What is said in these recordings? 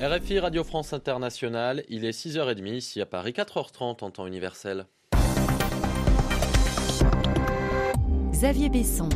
RFI Radio France Internationale, il est 6h30 ici à Paris, 4h30 en temps universel. Xavier Besson.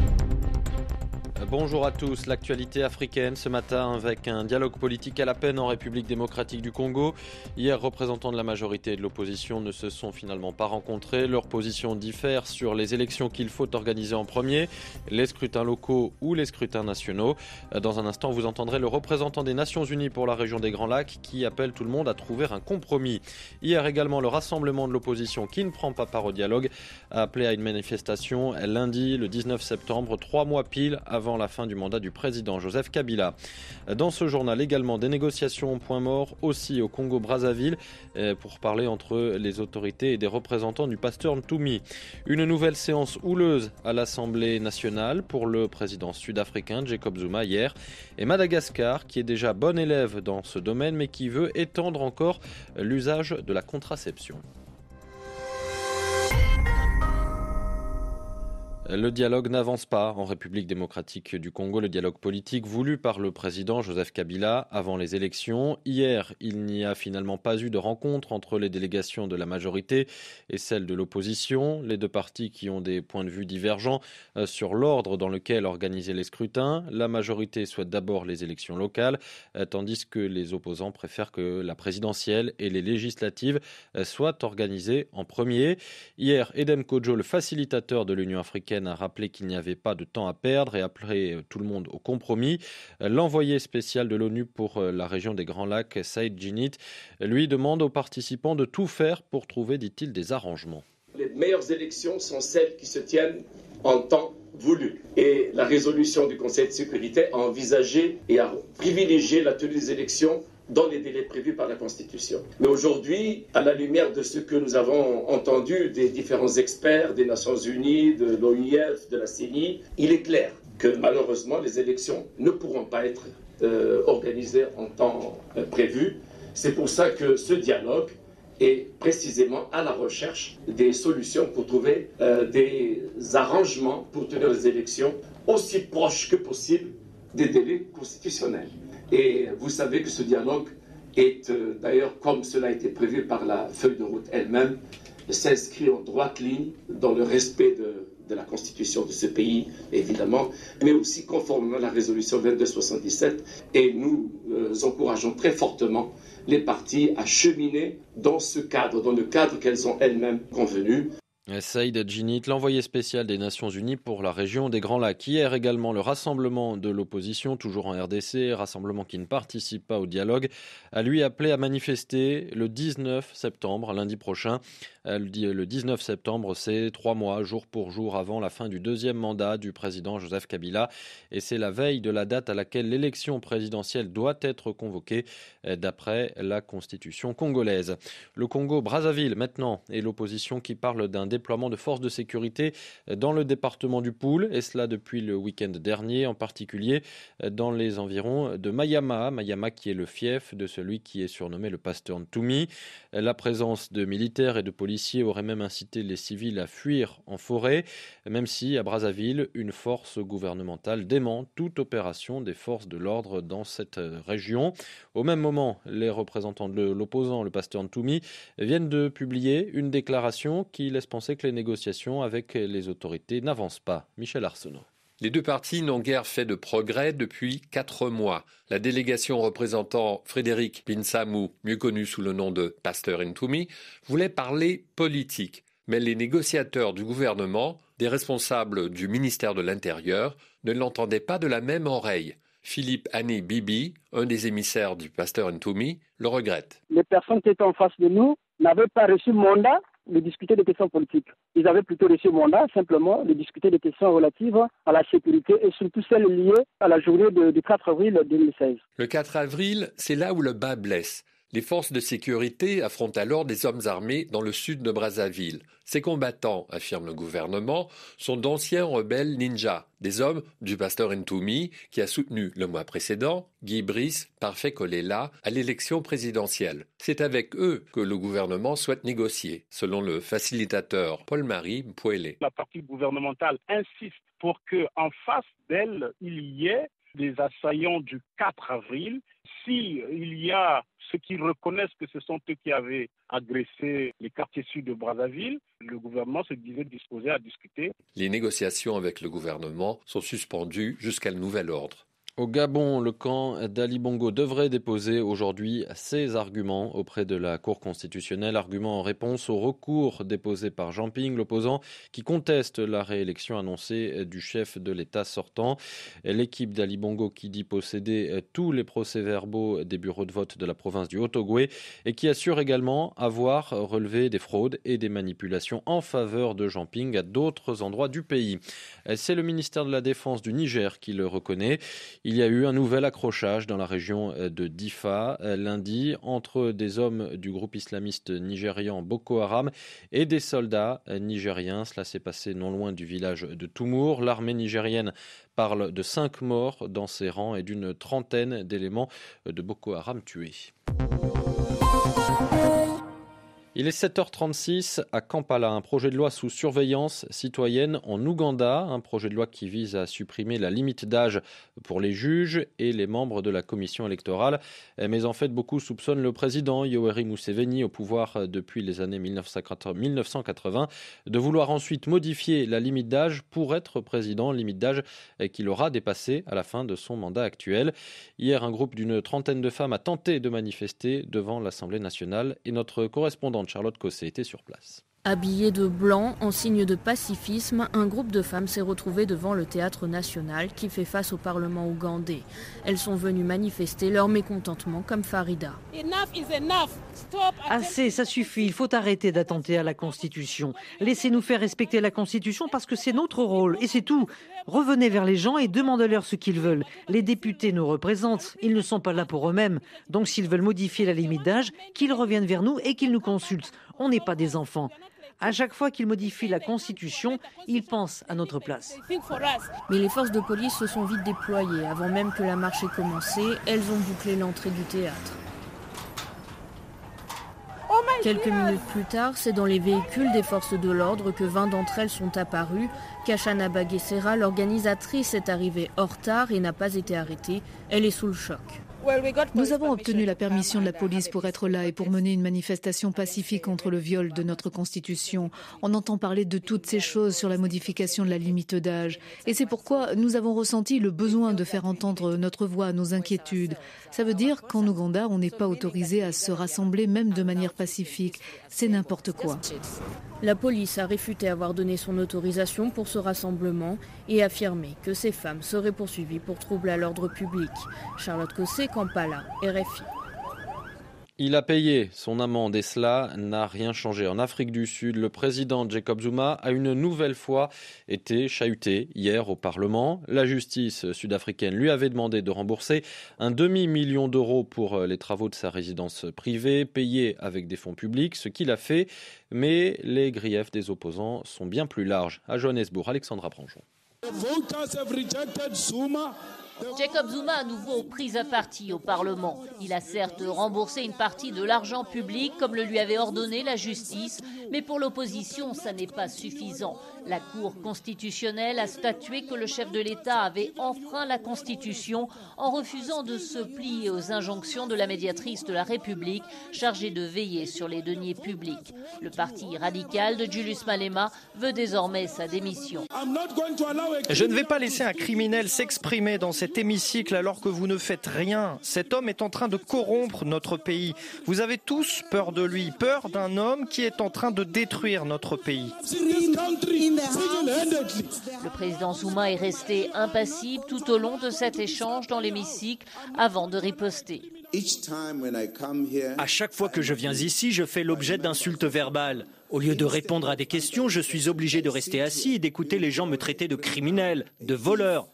Bonjour à tous. L'actualité africaine ce matin avec un dialogue politique à la peine en République démocratique du Congo. Hier, représentants de la majorité et de l'opposition ne se sont finalement pas rencontrés. Leurs positions diffèrent sur les élections qu'il faut organiser en premier, les scrutins locaux ou les scrutins nationaux. Dans un instant, vous entendrez le représentant des Nations Unies pour la région des Grands Lacs qui appelle tout le monde à trouver un compromis. Hier également, le rassemblement de l'opposition qui ne prend pas part au dialogue a appelé à une manifestation lundi, le 19 septembre, 3 mois pile avant la fin du mandat du président Joseph Kabila. Dans ce journal également, des négociations au point mort aussi au Congo-Brazzaville pour parler entre les autorités et des représentants du pasteur Ntoumi. Une nouvelle séance houleuse à l'Assemblée nationale pour le président sud-africain Jacob Zuma hier. Et Madagascar qui est déjà bon élève dans ce domaine mais qui veut étendre encore l'usage de la contraception. Le dialogue n'avance pas en République démocratique du Congo, le dialogue politique voulu par le président Joseph Kabila avant les élections. Hier, il n'y a finalement pas eu de rencontre entre les délégations de la majorité et celles de l'opposition. Les deux partis qui ont des points de vue divergents sur l'ordre dans lequel organiser les scrutins. La majorité souhaite d'abord les élections locales, tandis que les opposants préfèrent que la présidentielle et les législatives soient organisées en premier. Hier, Edem Kodjo, le facilitateur de l'Union africaine, a rappelé qu'il n'y avait pas de temps à perdre et appelé tout le monde au compromis. L'envoyé spécial de l'ONU pour la région des Grands Lacs, Saïd Djinnit, lui demande aux participants de tout faire pour trouver, dit-il, des arrangements. Les meilleures élections sont celles qui se tiennent en temps voulu. Et la résolution du Conseil de sécurité a envisagé et a privilégié la tenue des élections dans les délais prévus par la Constitution. Mais aujourd'hui, à la lumière de ce que nous avons entendu des différents experts des Nations Unies, de l'OIF, de la CENI, il est clair que malheureusement les élections ne pourront pas être organisées en temps prévu. C'est pour ça que ce dialogue est précisément à la recherche des solutions pour trouver des arrangements pour tenir les élections aussi proches que possible des délais constitutionnels. Et vous savez que ce dialogue est d'ailleurs, comme cela a été prévu par la feuille de route elle-même, s'inscrit en droite ligne dans le respect de la constitution de ce pays, évidemment, mais aussi conformément à la résolution 2277. Et nous encourageons très fortement les parties à cheminer dans ce cadre, dans le cadre qu'elles ont elles-mêmes convenu. Saïd Djinnit, l'envoyé spécial des Nations Unies pour la région des Grands Lacs. Hier également, le rassemblement de l'opposition, toujours en RDC, rassemblement qui ne participe pas au dialogue, a lui appelé à manifester le 19 septembre, lundi prochain. Le 19 septembre, c'est 3 mois, jour pour jour, avant la fin du deuxième mandat du président Joseph Kabila. Et c'est la veille de la date à laquelle l'élection présidentielle doit être convoquée, d'après la constitution congolaise. Le Congo-Brazzaville, maintenant, et l'opposition qui parle d'un déploiement de forces de sécurité dans le département du Poul, et cela depuis le week-end dernier, en particulier dans les environs de Mayama. Mayama qui est le fief de celui qui est surnommé le pasteur Ntoumi. La présence de militaires et de policiers aurait même incité les civils à fuir en forêt, même si à Brazzaville, une force gouvernementale dément toute opération des forces de l'ordre dans cette région. Au même moment, les représentants de l'opposant, le pasteur Ntoumi, viennent de publier une déclaration qui laisse penser que les négociations avec les autorités n'avancent pas. Michel Arsenault. Les deux parties n'ont guère fait de progrès depuis 4 mois. La délégation représentant Frédéric Pinsamou, mieux connu sous le nom de Pasteur Ntoumi, voulait parler politique. Mais les négociateurs du gouvernement, des responsables du ministère de l'Intérieur, ne l'entendaient pas de la même oreille. Philippe Annie Bibi, un des émissaires du pasteur Ntoumi, le regrette. Les personnes qui étaient en face de nous n'avaient pas reçu mandat de discuter des questions politiques. Ils avaient plutôt reçu mandat simplement de discuter des questions relatives à la sécurité et surtout celles liées à la journée du 4 avril 2016. Le 4 avril, c'est là où le bas blesse. Les forces de sécurité affrontent alors des hommes armés dans le sud de Brazzaville. Ces combattants, affirme le gouvernement, sont d'anciens rebelles ninjas, des hommes du pasteur Ntoumi qui a soutenu le mois précédent Guy Brice Parfait Kolela à l'élection présidentielle. C'est avec eux que le gouvernement souhaite négocier, selon le facilitateur Paul-Marie Mpouélé. La partie gouvernementale insiste pour qu'en face d'elle, il y ait des assaillants du 4 avril. S'il y a ceux qui reconnaissent que ce sont eux qui avaient agressé les quartiers sud de Brazzaville, le gouvernement se disait disposé à discuter. Les négociations avec le gouvernement sont suspendues jusqu'à nouvel ordre. Au Gabon, le camp d'Ali Bongo devrait déposer aujourd'hui ses arguments auprès de la Cour constitutionnelle. Arguments en réponse au recours déposé par Jean Ping, l'opposant, qui conteste la réélection annoncée du chef de l'État sortant. L'équipe d'Ali Bongo qui dit posséder tous les procès-verbaux des bureaux de vote de la province du Haut-Ogooué et qui assure également avoir relevé des fraudes et des manipulations en faveur de Jean Ping à d'autres endroits du pays. C'est le ministère de la Défense du Niger qui le reconnaît. Il y a eu un nouvel accrochage dans la région de Difa lundi entre des hommes du groupe islamiste nigérian Boko Haram et des soldats nigériens. Cela s'est passé non loin du village de Toumour. L'armée nigérienne parle de 5 morts dans ses rangs et d'une trentaine d'éléments de Boko Haram tués. Il est 7h36 à Kampala, un projet de loi sous surveillance citoyenne en Ouganda, un projet de loi qui vise à supprimer la limite d'âge pour les juges et les membres de la commission électorale. Mais en fait, beaucoup soupçonnent le président Yoweri Museveni, au pouvoir depuis les années 1980, de vouloir ensuite modifier la limite d'âge pour être président, limite d'âge qu'il aura dépassée à la fin de son mandat actuel. Hier, un groupe d'une trentaine de femmes a tenté de manifester devant l'Assemblée nationale et notre correspondante Charlotte Cossé était sur place. Habillées de blanc, en signe de pacifisme, un groupe de femmes s'est retrouvé devant le théâtre national qui fait face au Parlement ougandais. Elles sont venues manifester leur mécontentement comme Farida. Assez, ça suffit, il faut arrêter d'attenter à la Constitution. Laissez-nous faire respecter la Constitution parce que c'est notre rôle et c'est tout. Revenez vers les gens et demandez-leur ce qu'ils veulent. Les députés nous représentent, ils ne sont pas là pour eux-mêmes. Donc s'ils veulent modifier la limite d'âge, qu'ils reviennent vers nous et qu'ils nous consultent. On n'est pas des enfants. À chaque fois qu'ils modifient la Constitution, ils pensent à notre place. Mais les forces de police se sont vite déployées. Avant même que la marche ait commencé, elles ont bouclé l'entrée du théâtre. Quelques minutes plus tard, c'est dans les véhicules des forces de l'ordre que 20 d'entre elles sont apparues. Kachana Bagesera, l'organisatrice, est arrivée en retard et n'a pas été arrêtée. Elle est sous le choc. Nous avons obtenu la permission de la police pour être là et pour mener une manifestation pacifique contre le viol de notre Constitution. On entend parler de toutes ces choses sur la modification de la limite d'âge. Et c'est pourquoi nous avons ressenti le besoin de faire entendre notre voix, nos inquiétudes. Ça veut dire qu'en Ouganda, on n'est pas autorisé à se rassembler même de manière pacifique. C'est n'importe quoi. La police a réfuté avoir donné son autorisation pour ce rassemblement et affirmé que ces femmes seraient poursuivies pour trouble à l'ordre public. Charlotte Cossé, Kampala, RFI. Il a payé son amende et cela n'a rien changé. En Afrique du Sud, le président Jacob Zuma a une nouvelle fois été chahuté hier au Parlement. La justice sud-africaine lui avait demandé de rembourser un demi-million d'euros pour les travaux de sa résidence privée, payés avec des fonds publics, ce qu'il a fait. Mais les griefs des opposants sont bien plus larges. À Johannesburg, Alexandra Branjon. Jacob Zuma à nouveau pris à partie au Parlement. Il a certes remboursé une partie de l'argent public comme le lui avait ordonné la justice, mais pour l'opposition, ça n'est pas suffisant. La Cour constitutionnelle a statué que le chef de l'État avait enfreint la Constitution en refusant de se plier aux injonctions de la médiatrice de la République chargée de veiller sur les deniers publics. Le parti radical de Julius Malema veut désormais sa démission. Je ne vais pas laisser un criminel s'exprimer dans cet hémicycle alors que vous ne faites rien. Cet homme est en train de corrompre notre pays. Vous avez tous peur de lui, peur d'un homme qui est en train de détruire notre pays. Le président Zuma est resté impassible tout au long de cet échange dans l'hémicycle avant de riposter. À chaque fois que je viens ici, je fais l'objet d'insultes verbales. Au lieu de répondre à des questions, je suis obligé de rester assis et d'écouter les gens me traiter de criminel, de voleur.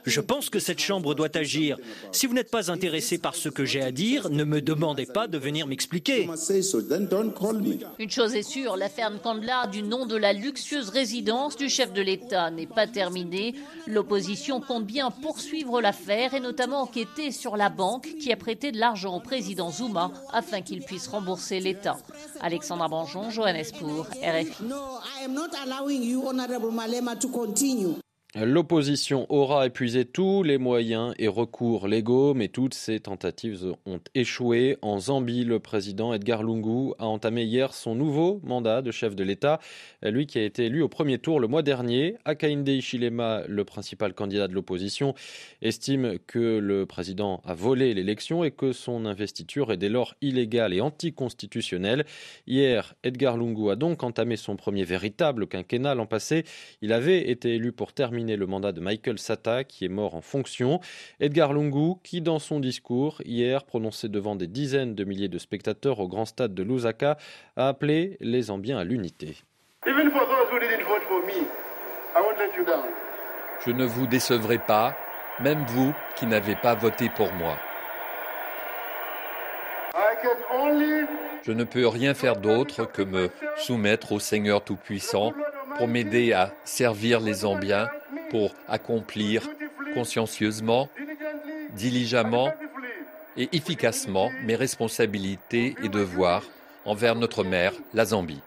Je pense que cette Chambre doit agir. Si vous n'êtes pas intéressé par ce que j'ai à dire, ne me demandez pas de venir m'expliquer. Une chose est sûre, l'affaire Nkandla du nom de la luxueuse résidence du chef de l'État n'est pas terminée. L'opposition compte bien poursuivre l'affaire et notamment enquêter sur la banque qui a prêté de l'argent au président Zuma afin qu'il puisse rembourser l'État. Alexandra Branjon, Johannesburg, RFI. L'opposition aura épuisé tous les moyens et recours légaux, mais toutes ces tentatives ont échoué. En Zambie, le président Edgar Lungu a entamé hier son nouveau mandat de chef de l'État, lui qui a été élu au premier tour le mois dernier. Hakainde Hichilema, le principal candidat de l'opposition, estime que le président a volé l'élection et que son investiture est dès lors illégale et anticonstitutionnelle. Hier, Edgar Lungu a donc entamé son premier véritable quinquennat. L'an passé, il avait été élu pour terminer le mandat de Michael Sata, qui est mort en fonction. Edgar Lungu, qui dans son discours hier prononcé devant des dizaines de milliers de spectateurs au grand stade de Lusaka, a appelé les Zambiens à l'unité. Je ne vous décevrai pas, même vous qui n'avez pas voté pour moi. Je ne peux rien faire d'autre que me soumettre au Seigneur Tout-Puissant pour m'aider à servir les Zambiens, pour accomplir consciencieusement, diligemment et efficacement mes responsabilités et devoirs envers notre mère, la Zambie.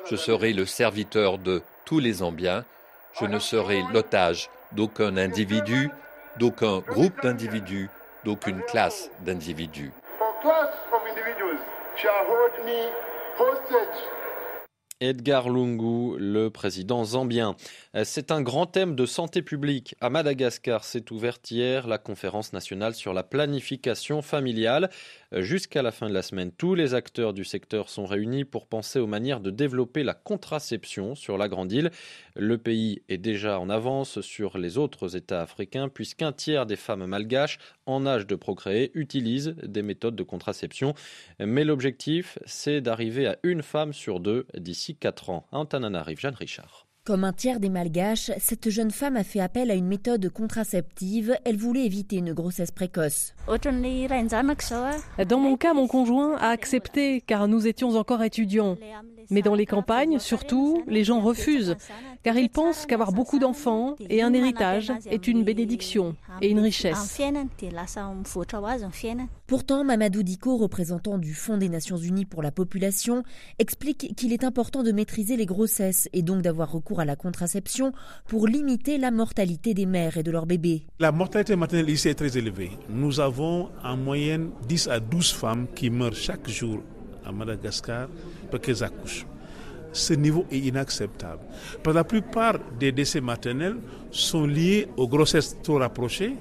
Je serai le serviteur de tous les Zambiens. Je ne serai l'otage d'aucun individu, d'aucun groupe d'individus, d'aucune classe d'individus. Edgar Lungu, le président zambien. C'est un grand thème de santé publique. À Madagascar, s'est ouverte hier la conférence nationale sur la planification familiale. Jusqu'à la fin de la semaine, tous les acteurs du secteur sont réunis pour penser aux manières de développer la contraception sur la grande île. Le pays est déjà en avance sur les autres États africains puisqu'un tiers des femmes malgaches en âge de procréer utilisent des méthodes de contraception. Mais l'objectif, c'est d'arriver à une femme sur deux d'ici 4 ans. À Antananarive, Jeanne Richard. Comme un tiers des Malgaches, cette jeune femme a fait appel à une méthode contraceptive. Elle voulait éviter une grossesse précoce. Dans mon cas, mon conjoint a accepté car nous étions encore étudiants. Mais dans les campagnes, surtout, les gens refusent car ils pensent qu'avoir beaucoup d'enfants et un héritage est une bénédiction et une richesse. Pourtant, Mamadou Diko, représentant du Fonds des Nations Unies pour la population, explique qu'il est important de maîtriser les grossesses et donc d'avoir recours à la contraception pour limiter la mortalité des mères et de leurs bébés. La mortalité maternelle ici est très élevée. Nous avons en moyenne 10 à 12 femmes qui meurent chaque jour à Madagascar parce qu'elles accouchent. Ce niveau est inacceptable. La plupart des décès maternels sont liés aux grossesses trop rapprochées,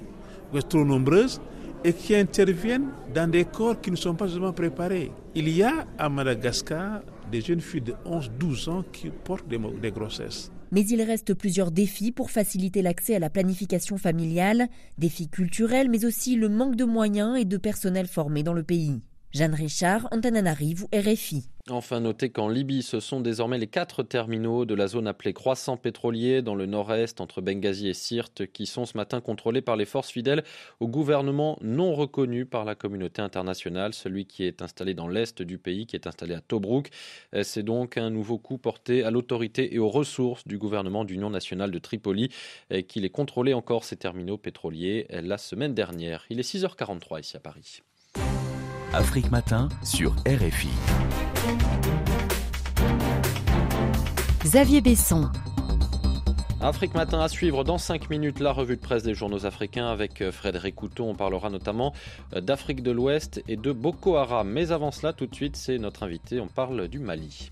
trop nombreuses, et qui interviennent dans des corps qui ne sont pas justement préparés. Il y a à Madagascar des jeunes filles de 11-12 ans qui portent des grossesses. Mais il reste plusieurs défis pour faciliter l'accès à la planification familiale, défis culturels, mais aussi le manque de moyens et de personnel formé dans le pays. Jeanne Richard, Antananarive, RFI. Enfin, notez qu'en Libye, ce sont désormais les 4 terminaux de la zone appelée Croissant pétrolier dans le nord-est entre Benghazi et Sirte qui sont ce matin contrôlés par les forces fidèles au gouvernement non reconnu par la communauté internationale, celui qui est installé dans l'est du pays, qui est installé à Tobrouk. C'est donc un nouveau coup porté à l'autorité et aux ressources du gouvernement d'union nationale de Tripoli qui les contrôlait encore ces terminaux pétroliers la semaine dernière. Il est 6h43 ici à Paris. Afrique Matin sur RFI. Xavier Besson. Afrique Matin à suivre dans 5 minutes, la revue de presse des journaux africains avec Frédéric Couton. On parlera notamment d'Afrique de l'Ouest et de Boko Haram. Mais avant cela, tout de suite, c'est notre invité. On parle du Mali.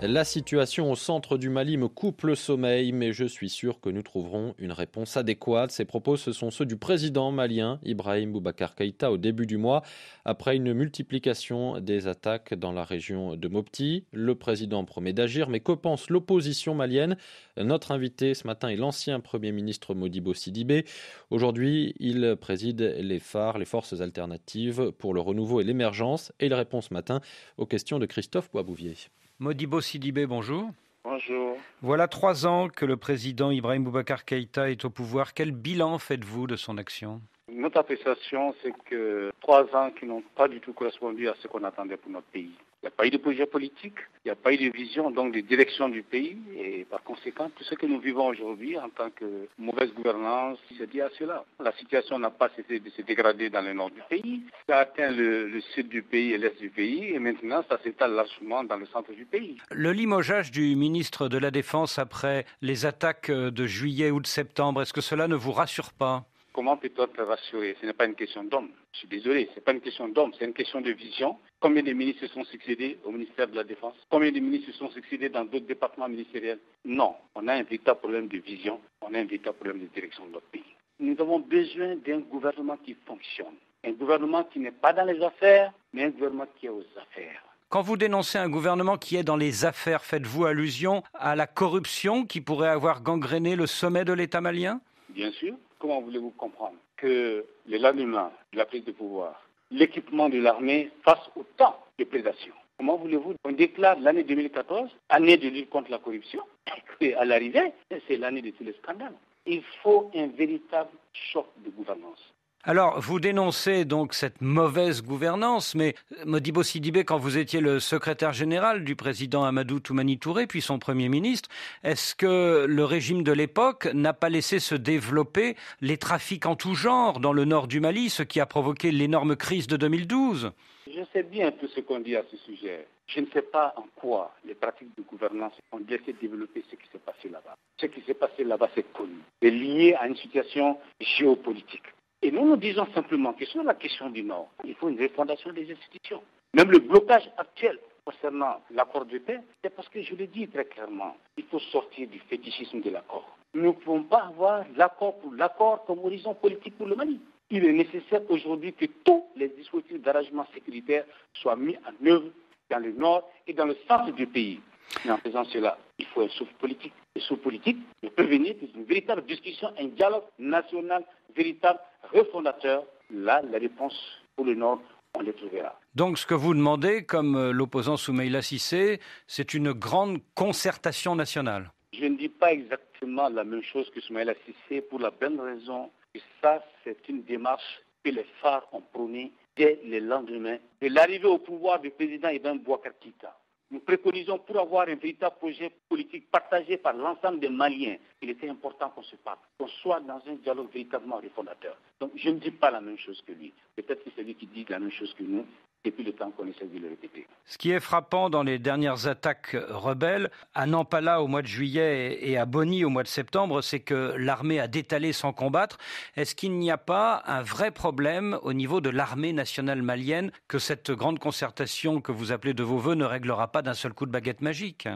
La situation au centre du Mali me coupe le sommeil, mais je suis sûr que nous trouverons une réponse adéquate. Ces propos, ce sont ceux du président malien Ibrahim Boubacar Keïta au début du mois. Après une multiplication des attaques dans la région de Mopti, le président promet d'agir, mais que pense l'opposition malienne ? Notre invité ce matin est l'ancien Premier ministre Modibo Sidibé. Aujourd'hui, il préside les phares, les forces alternatives pour le renouveau et l'émergence, et il répond ce matin aux questions de Christophe Boisbouvier. Modibo Sidibé, bonjour. Bonjour. Voilà 3 ans que le président Ibrahim Boubacar Keïta est au pouvoir. Quel bilan faites-vous de son action ? Notre appréciation, c'est que 3 ans qui n'ont pas du tout correspondu à ce qu'on attendait pour notre pays. Il n'y a pas eu de projet politique, il n'y a pas eu de vision, donc de direction du pays. Et par conséquent, tout ce que nous vivons aujourd'hui en tant que mauvaise gouvernance, c'est dit à cela. La situation n'a pas cessé de se dégrader dans le nord du pays. Ça a atteint le sud du pays et l'est du pays. Et maintenant, ça s'étale largement dans le centre du pays. Le limogeage du ministre de la Défense après les attaques de juillet ou de septembre, est-ce que cela ne vous rassure pas ? Comment peut-on être rassuré? Ce n'est pas une question d'homme. Je suis désolé, ce n'est pas une question d'homme, c'est une question de vision. Combien de ministres se sont succédés au ministère de la Défense? Combien de ministres se sont succédés dans d'autres départements ministériels? Non, on a un véritable problème de vision, on a un véritable problème de direction de notre pays. Nous avons besoin d'un gouvernement qui fonctionne. Un gouvernement qui n'est pas dans les affaires, mais un gouvernement qui est aux affaires. Quand vous dénoncez un gouvernement qui est dans les affaires, faites-vous allusion à la corruption qui pourrait avoir gangréné le sommet de l'État malien? Bien sûr. Comment voulez-vous comprendre que le lendemain de la prise de pouvoir, l'équipement de l'armée fasse autant de prédations? Comment voulez-vous? On déclare l'année 2014, année de lutte contre la corruption, et à l'arrivée, c'est l'année de tous les scandales. Il faut un véritable choc de gouvernance. Alors, vous dénoncez donc cette mauvaise gouvernance, mais Modibo Sidibé, quand vous étiez le secrétaire général du président Amadou Toumani Touré, puis son Premier ministre, est-ce que le régime de l'époque n'a pas laissé se développer les trafics en tout genre dans le nord du Mali, ce qui a provoqué l'énorme crise de 2012 ? Je sais bien tout ce qu'on dit à ce sujet. Je ne sais pas en quoi les pratiques de gouvernance ont laissé développer ce qui s'est passé là-bas. Ce qui s'est passé là-bas, c'est connu. C'est lié à une situation géopolitique. Et nous disons simplement que sur la question du Nord, il faut une refondation des institutions. Même le blocage actuel concernant l'accord de paix, c'est parce que je le dis très clairement, il faut sortir du fétichisme de l'accord. Nous ne pouvons pas avoir l'accord pour l'accord comme horizon politique pour le Mali. Il est nécessaire aujourd'hui que tous les dispositifs d'arrangement sécuritaire soient mis en œuvre dans le Nord et dans le centre du pays. Mais en faisant cela, il faut un souffle politique. Le souffle politique ne peut venir que d'une véritable discussion, un dialogue national véritable, refondateur. Là, la réponse pour le Nord, on les trouvera. Donc ce que vous demandez, comme l'opposant Soumaïla Cissé, c'est une grande concertation nationale. Je ne dis pas exactement la même chose que Soumaïla Cissé pour la bonne raison que ça, c'est une démarche que les phares ont prônée dès le lendemain de l'arrivée au pouvoir du président Ibrahim Boubacar Keïta. Nous préconisons pour avoir un véritable projet politique partagé par l'ensemble des Maliens. Il était important qu'on se parle, qu'on soit dans un dialogue véritablement refondateur. Donc je ne dis pas la même chose que lui. Peut-être que c'est lui qui dit la même chose que nous, depuis le temps qu'on essaie de le répéter. Ce qui est frappant dans les dernières attaques rebelles, à Nampala au mois de juillet et à Boni au mois de septembre, c'est que l'armée a détalé sans combattre. Est-ce qu'il n'y a pas un vrai problème au niveau de l'armée nationale malienne que cette grande concertation que vous appelez de vos voeux ne réglera pas d'un seul coup de baguette magique?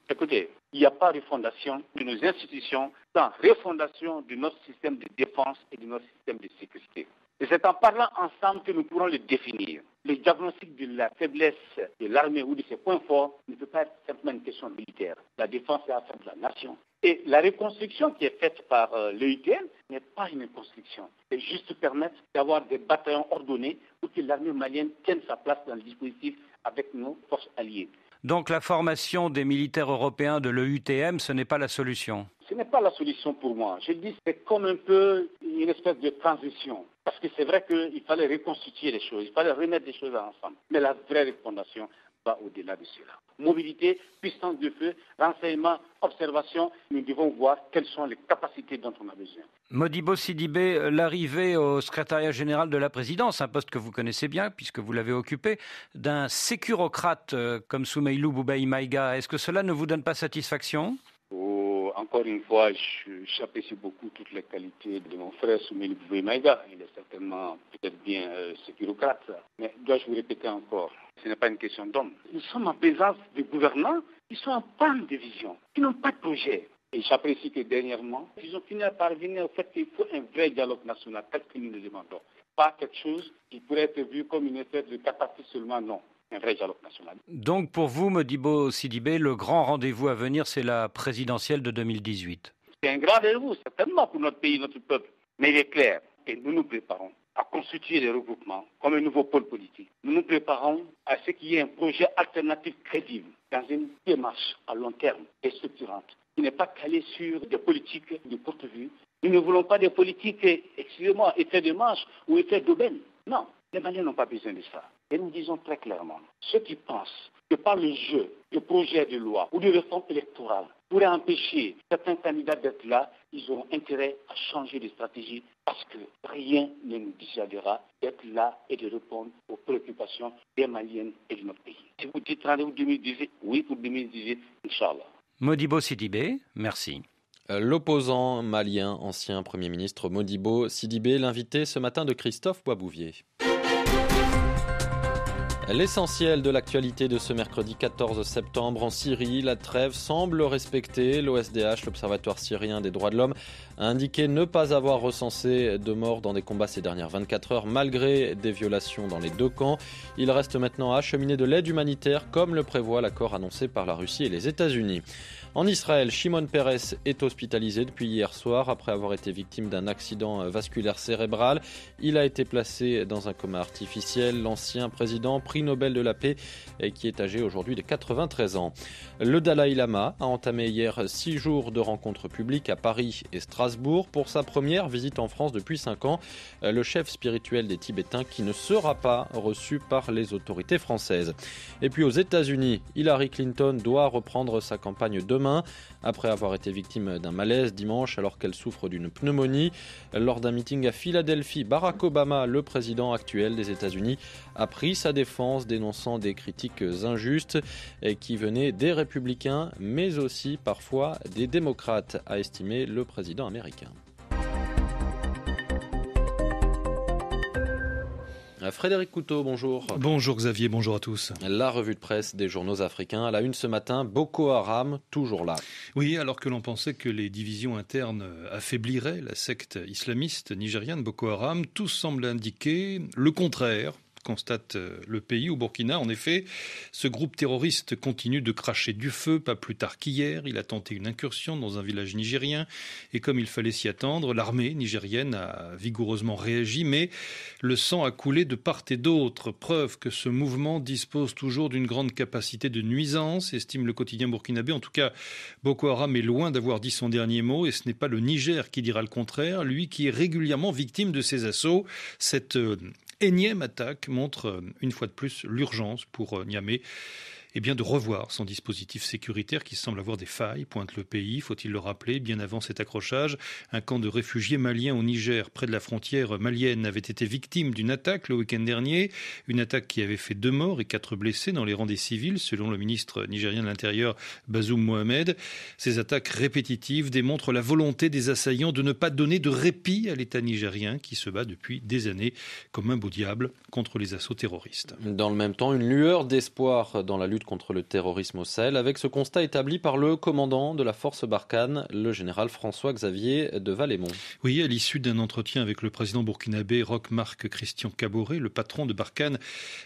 Écoutez, il n'y a pas de refondation de nos institutions sans refondation de notre système de défense et de notre système de sécurité. Et c'est en parlant ensemble que nous pourrons le définir. Le diagnostic de la faiblesse de l'armée ou de ses points forts ne peut pas être simplement une question militaire. La défense est l'affaire de la nation. Et la reconstruction qui est faite par l'EUTM n'est pas une reconstruction. C'est juste permettre d'avoir des bataillons ordonnés pour que l'armée malienne tienne sa place dans le dispositif avec nos forces alliées. Donc la formation des militaires européens de l'EUTM, ce n'est pas la solution? Ce n'est pas la solution pour moi. Je dis c'est comme un peu une espèce de transition. Parce que c'est vrai qu'il fallait reconstituer les choses, il fallait remettre les choses ensemble. Mais la vraie refondation va au-delà de cela. Mobilité, puissance de feu, renseignement, observation, nous devons voir quelles sont les capacités dont on a besoin. Modibo Sidibé, l'arrivée au secrétariat général de la présidence, un poste que vous connaissez bien puisque vous l'avez occupé, d'un sécurocrate comme Soumeylou Boubaï Maïga, est-ce que cela ne vous donne pas satisfaction? Encore une fois, j'apprécie beaucoup toutes les qualités de mon frère Soumeylou Boubaï Maïga. Il est certainement peut-être bien sécurocrate, mais dois-je vous répéter encore, ce n'est pas une question d'homme. Nous sommes en présence de gouvernants qui sont en panne de vision, qui n'ont pas de projet. Et j'apprécie que dernièrement, ils ont fini par venir au fait qu'il faut un vrai dialogue national, tel que nous le demandons. Pas quelque chose qui pourrait être vu comme une espèce de catastrophe seulement, non. Un vrai dialogue national. Donc pour vous, Modibo Sidibé, le grand rendez-vous à venir, c'est la présidentielle de 2018. C'est un grand rendez-vous, certainement pour notre pays, notre peuple. Mais il est clair que nous nous préparons à constituer des regroupements comme un nouveau pôle politique. Nous nous préparons à ce qu'il y ait un projet alternatif crédible dans une démarche à long terme et structurante qui n'est pas calée sur des politiques de courte vue. Nous ne voulons pas des politiques, excusez-moi, effet de manche ou effet d'aubaine. Non, les Maliens n'ont pas besoin de ça. Et nous disons très clairement, ceux qui pensent que par le jeu de projets de loi ou de réforme électorale pourrait empêcher certains candidats d'être là, ils auront intérêt à changer de stratégie parce que rien ne nous dissuadera d'être là et de répondre aux préoccupations des Maliennes et de notre pays. Si vous dites rendez-vous 2018, oui pour 2018, Inch'Allah. Modibo Sidibé, merci. L'opposant malien, ancien Premier ministre Modibo Sidibé, l'invité ce matin de Christophe Boisbouvier. L'essentiel de l'actualité de ce mercredi 14 septembre en Syrie, la trêve semble respectée. L'OSDH, l'Observatoire syrien des droits de l'homme, a indiqué ne pas avoir recensé de morts dans des combats ces dernières 24 heures, malgré des violations dans les deux camps. Il reste maintenant à acheminer de l'aide humanitaire, comme le prévoit l'accord annoncé par la Russie et les États-Unis. En Israël, Shimon Peres est hospitalisé depuis hier soir après avoir été victime d'un accident vasculaire cérébral. Il a été placé dans un coma artificiel. L'ancien président, prix Nobel de la paix, qui est âgé aujourd'hui de 93 ans. Le Dalai Lama a entamé hier 6 jours de rencontres publiques à Paris et Strasbourg pour sa première visite en France depuis 5 ans. Le chef spirituel des Tibétains qui ne sera pas reçu par les autorités françaises. Et puis aux États-Unis, Hillary Clinton doit reprendre sa campagne demain après avoir été victime d'un malaise dimanche alors qu'elle souffre d'une pneumonie. Lors d'un meeting à Philadelphie, Barack Obama, le président actuel des États-Unis, a pris sa défense dénonçant des critiques injustes qui venaient des républicains mais aussi parfois des démocrates, a estimé le président américain. Frédéric Couteau, bonjour. Bonjour Xavier, bonjour à tous. La revue de presse des journaux africains. À la une ce matin, Boko Haram, toujours là. Oui, alors que l'on pensait que les divisions internes affaibliraient la secte islamiste nigériane Boko Haram, tout semble indiquer le contraire. Constate le pays au Burkina. En effet, ce groupe terroriste continue de cracher du feu. Pas plus tard qu'hier, il a tenté une incursion dans un village nigérien. Et comme il fallait s'y attendre, l'armée nigérienne a vigoureusement réagi. Mais le sang a coulé de part et d'autre. Preuve que ce mouvement dispose toujours d'une grande capacité de nuisance, estime le quotidien burkinabé. En tout cas, Boko Haram est loin d'avoir dit son dernier mot. Et ce n'est pas le Niger qui dira le contraire. Lui qui est régulièrement victime de ces assauts. Cette énième attaque montre une fois de plus l'urgence pour Niamey de revoir son dispositif sécuritaire qui semble avoir des failles, pointe le pays. Faut-il le rappeler, bien avant cet accrochage, un camp de réfugiés maliens au Niger, près de la frontière malienne, avait été victime d'une attaque le week-end dernier. Une attaque qui avait fait 2 morts et 4 blessés dans les rangs des civils, selon le ministre nigérien de l'Intérieur, Bazoum Mohamed. Ces attaques répétitives démontrent la volonté des assaillants de ne pas donner de répit à l'État nigérien qui se bat depuis des années comme un beau diable contre les assauts terroristes. Dans le même temps, une lueur d'espoir dans la lutte contre le terrorisme au Sahel, avec ce constat établi par le commandant de la force Barkhane, le général François-Xavier de Valémont. Oui, à l'issue d'un entretien avec le président burkinabé Roch-Marc Christian Kaboré, le patron de Barkhane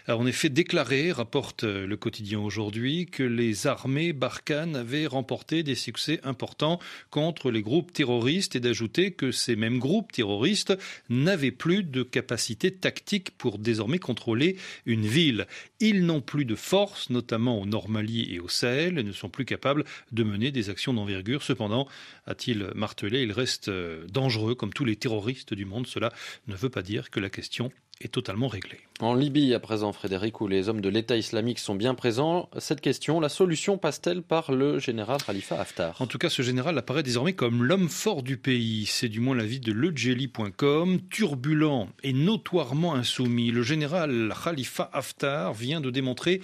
a en effet déclaré, rapporte le quotidien aujourd'hui, que les armées Barkhane avaient remporté des succès importants contre les groupes terroristes et d'ajouter que ces mêmes groupes terroristes n'avaient plus de capacité tactique pour désormais contrôler une ville. Ils n'ont plus de force, notamment au Nord Mali et au Sahel, et ne sont plus capables de mener des actions d'envergure. Cependant, a-t-il martelé, il reste dangereux comme tous les terroristes du monde. Cela ne veut pas dire que la question est totalement réglée. En Libye, à présent, Frédéric, où les hommes de l'État islamique sont bien présents, cette question, la solution passe-t-elle par le général Khalifa Haftar ? En tout cas, ce général apparaît désormais comme l'homme fort du pays. C'est du moins l'avis de ledjeli.com. Turbulent et notoirement insoumis, le général Khalifa Haftar vient de démontrer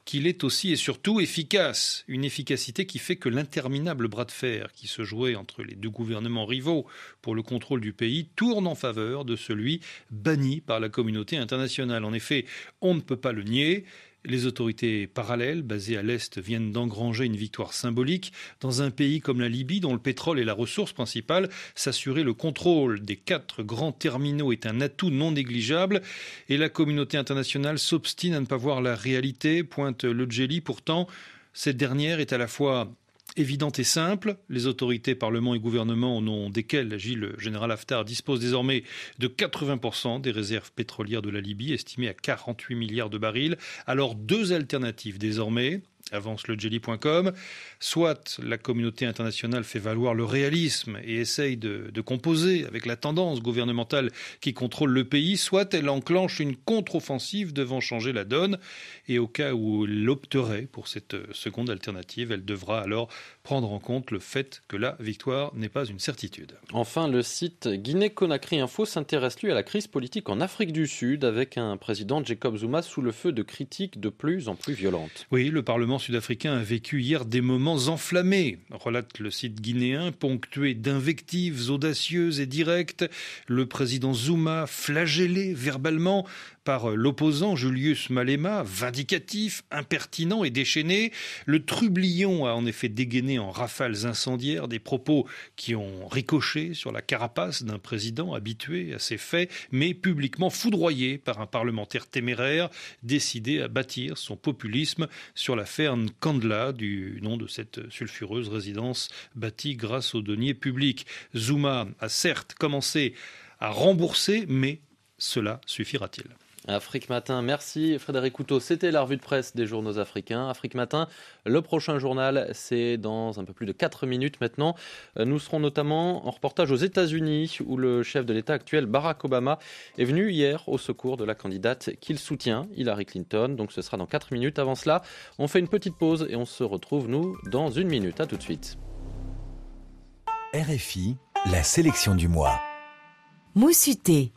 qu'il est aussi et surtout efficace. Une efficacité qui fait que l'interminable bras de fer qui se jouait entre les deux gouvernements rivaux pour le contrôle du pays tourne en faveur de celui banni par la communauté internationale. En effet, on ne peut pas le nier. Les autorités parallèles, basées à l'Est, viennent d'engranger une victoire symbolique. Dans un pays comme la Libye, dont le pétrole est la ressource principale, s'assurer le contrôle des 4 grands terminaux est un atout non négligeable. Et la communauté internationale s'obstine à ne pas voir la réalité, pointe Ledjeli. Pourtant, cette dernière est à la fois évidente et simple. Les autorités, parlement et gouvernement, au nom desquels agit le général Haftar, disposent désormais de 80% des réserves pétrolières de la Libye, estimées à 48 milliards de barils. Alors 2 alternatives désormais. avance le Jelly.com. Soit la communauté internationale fait valoir le réalisme et essaye de composer avec la tendance gouvernementale qui contrôle le pays, soit elle enclenche une contre-offensive devant changer la donne. Et au cas où elle opterait pour cette seconde alternative, elle devra alors prendre en compte le fait que la victoire n'est pas une certitude. Enfin, le site Guinée-Conakry Info s'intéresse lui à la crise politique en Afrique du Sud avec un président Jacob Zuma sous le feu de critiques de plus en plus violentes. Oui, le Parlement sud-africain a vécu hier des moments enflammés, relate le site guinéen, ponctué d'invectives audacieuses et directes. Le président Zuma flagellé verbalement par l'opposant Julius Malema, vindicatif, impertinent et déchaîné. Le trublion a en effet dégainé en rafales incendiaires des propos qui ont ricoché sur la carapace d'un président habitué à ces faits, mais publiquement foudroyé par un parlementaire téméraire, décidé à bâtir son populisme sur la ferme Kandla, du nom de cette sulfureuse résidence bâtie grâce aux deniers publics. Zuma a certes commencé à rembourser, mais cela suffira-t-il ? Afrique Matin, merci Frédéric Couteau. C'était la revue de presse des journaux africains. Afrique Matin, le prochain journal, c'est dans un peu plus de 4 minutes maintenant. Nous serons notamment en reportage aux États-Unis où le chef de l'État actuel, Barack Obama, est venu hier au secours de la candidate qu'il soutient, Hillary Clinton. Donc ce sera dans 4 minutes. Avant cela, on fait une petite pause et on se retrouve, nous, dans 1 minute. À tout de suite. RFI, la sélection du mois. Moussuté.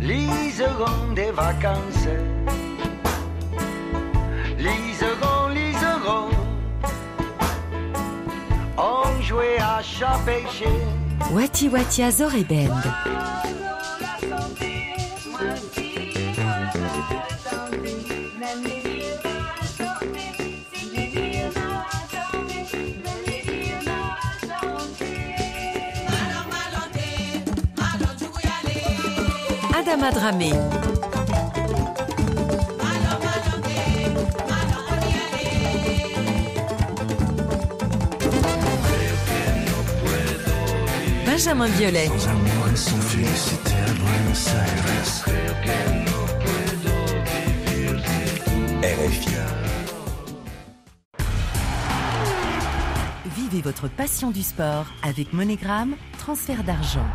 Liseront des vacances. Liseront. On jouait à chat pêché. Wati Wati Azor et Bend. Adama Dramé. Benjamin Biolay. RFI. Vivez votre passion du sport avec MoneyGram, transfert d'argent.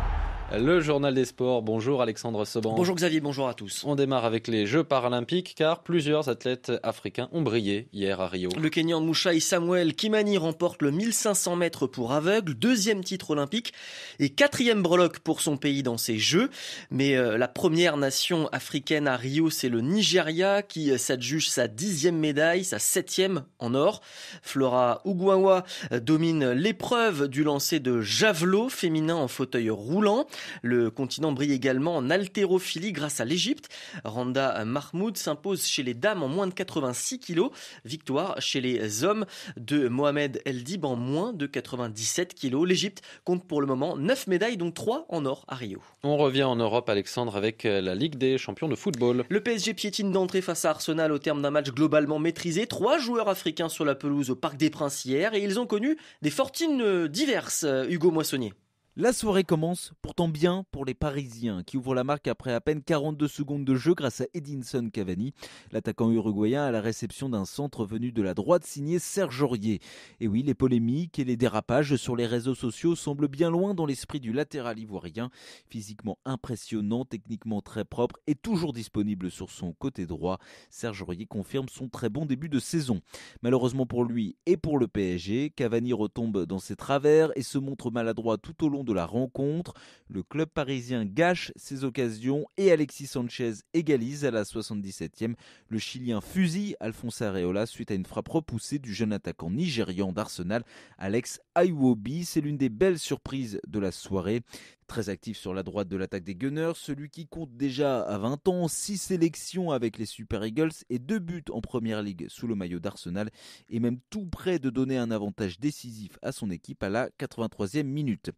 Le journal des sports. Bonjour Alexandre Seban. Bonjour Xavier, bonjour à tous. On démarre avec les Jeux paralympiques car plusieurs athlètes africains ont brillé hier à Rio. Le Kenyan Muchai Samuel Kimani remporte le 1500 mètres pour aveugles, 2e titre olympique et 4e breloque pour son pays dans ces Jeux. Mais la première nation africaine à Rio, c'est le Nigeria qui s'adjuge sa 10e médaille, sa 7e en or. Flora Ugwawa domine l'épreuve du lancer de javelot féminin en fauteuil roulant. Le continent brille également en haltérophilie grâce à l'Égypte. Randa Mahmoud s'impose chez les dames en moins de 86 kilos. Victoire chez les hommes de Mohamed Eldib en moins de 97 kilos. L'Égypte compte pour le moment 9 médailles, dont 3 en or à Rio. On revient en Europe, Alexandre, avec la Ligue des champions de football. Le PSG piétine d'entrée face à Arsenal au terme d'un match globalement maîtrisé. 3 joueurs africains sur la pelouse au Parc des Princes hier et ils ont connu des fortunes diverses. Hugo Moissonnier. La soirée commence pourtant bien pour les Parisiens qui ouvrent la marque après à peine 42 secondes de jeu grâce à Edinson Cavani. L'attaquant uruguayen à la réception d'un centre venu de la droite signé Serge Aurier. Et oui, les polémiques et les dérapages sur les réseaux sociaux semblent bien loin dans l'esprit du latéral ivoirien. Physiquement impressionnant, techniquement très propre et toujours disponible sur son côté droit, Serge Aurier confirme son très bon début de saison. Malheureusement pour lui et pour le PSG, Cavani retombe dans ses travers et se montre maladroit tout au long de la rencontre. Le club parisien gâche ses occasions et Alexis Sanchez égalise à la 77e. Le Chilien fusille Alphonse Areola suite à une frappe repoussée du jeune attaquant nigérian d'Arsenal, Alex Iwobi. C'est l'une des belles surprises de la soirée. Très actif sur la droite de l'attaque des Gunners, celui qui compte déjà à 20 ans, 6 sélections avec les Super Eagles et 2 buts en Première Ligue sous le maillot d'Arsenal et même tout près de donner un avantage décisif à son équipe à la 83e minute.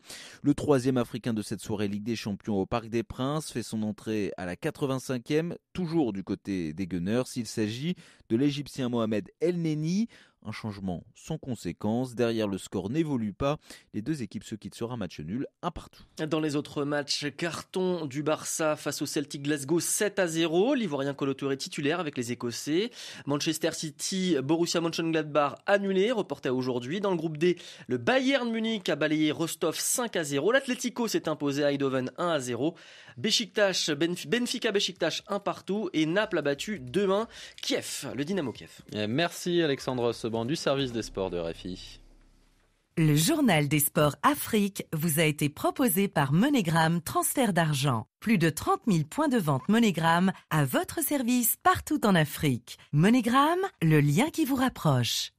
Le 3e africain de cette soirée Ligue des Champions au Parc des Princes fait son entrée à la 85e, toujours du côté des Gunners. Il s'agit de l'Égyptien Mohamed El Neni. un changement sans conséquence. Derrière, le score n'évolue pas. Les deux équipes se quittent sur un match nul, 1-1. Dans les autres matchs, carton du Barça face au Celtic Glasgow 7-0. L'Ivoirien Kolo Touré titulaire avec les Écossais. Manchester City, Borussia Mönchengladbach annulé, reporté à aujourd'hui. Dans le groupe D, le Bayern Munich a balayé Rostov 5-0. L'Atlético s'est imposé à Eindhoven 1-0. Benfica Beşiktaş 1-1 et Naples a battu 2-1 Kiev, le Dynamo Kiev. Merci Alexandre Seban du service des sports de RFI. Le journal des sports Afrique vous a été proposé par MoneyGram Transfert d'argent. Plus de 30 000 points de vente MoneyGram à votre service partout en Afrique. MoneyGram, le lien qui vous rapproche.